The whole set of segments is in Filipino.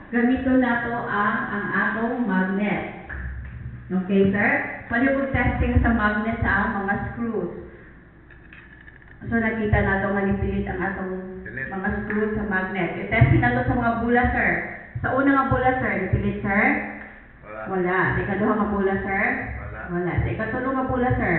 gamito nato ang atong magnet. Okay, sir? Pwede po testing sa magnet sa mga screws. So, nakita nato manipilit ang atong mga screws sa magnet. I-testing nato sa mga bula, sir. Sa una nga bula, sir, nipilit, sir? Wala. Sa ikaduha nga bula, sir? Wala. Sa ikatulong nga bula, sir?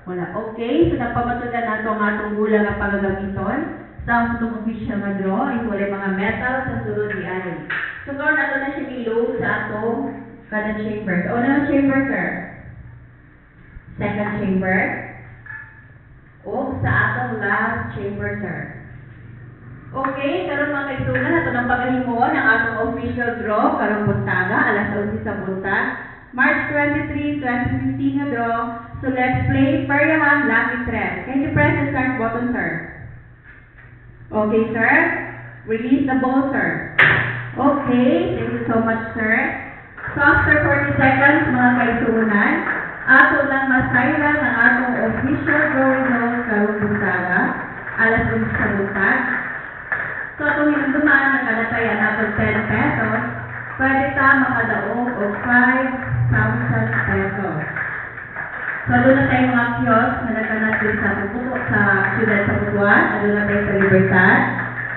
Wala. Okay, so napamatunan nato ang atong bula nga pagagamiton sa atong official nga draw. Ito wala mga metal sa sulod ni ani. So, karon nato na siya ni-load sa atong kada chamber. So, una nga chamber, sir? Second chamber. O sa atong last chamber, sir. Okay, karon mga kaigsunan, nato ng paghimuon ang atong official draw karong buntaga, alas 11 sa buntag. March 23, 2015 nga draw. So let's play Peryahan Lucky Thread. Can you press the start button, sir? Okay, sir. Release the ball, sir. Okay, thank you so much, sir. So after 40 seconds, mga kaigsunan, ato lang masayra ng atong official draw results karong buntaga, alas 11 sa buntag. So atong hinumduman, nagkalatayan nato 10 pesos. Pwede ta makadaog o 5,000 pesos. So doon na tayo mga kiosk na nagkanatin sa Puputo, sa siyudad sa Butuan. Doon na tayo sa Libertad.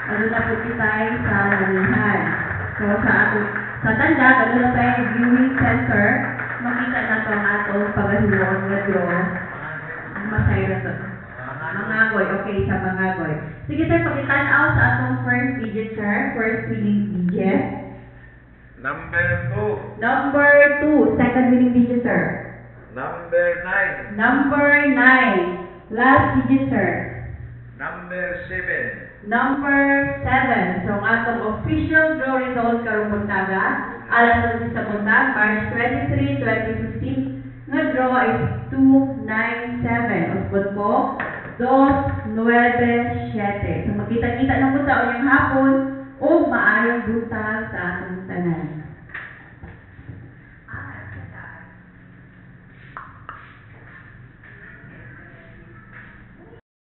Doon na po tayo sa Lanihan. So sa tanda, doon na tayo viewing center. Makita na ito ang atong paghahimuon na draw. Masaya na ito. Mangagoy. Okay, sa mangagoy. Sige sir, pakitan out sa atong first digit, sir. First winning digit. Number 2. Number 2. Second winning digit, sir. Number 9. Number 9. Last digit, sir. Number 7. Number 7. So, ang atong official draw results karong buntaga, alas 11 sa buntag, March 23, 2015. Nga draw is 297. Uspod ko, 297. So, makita-kita na po sa unyang hapon o maayong buntag sa atong tanan.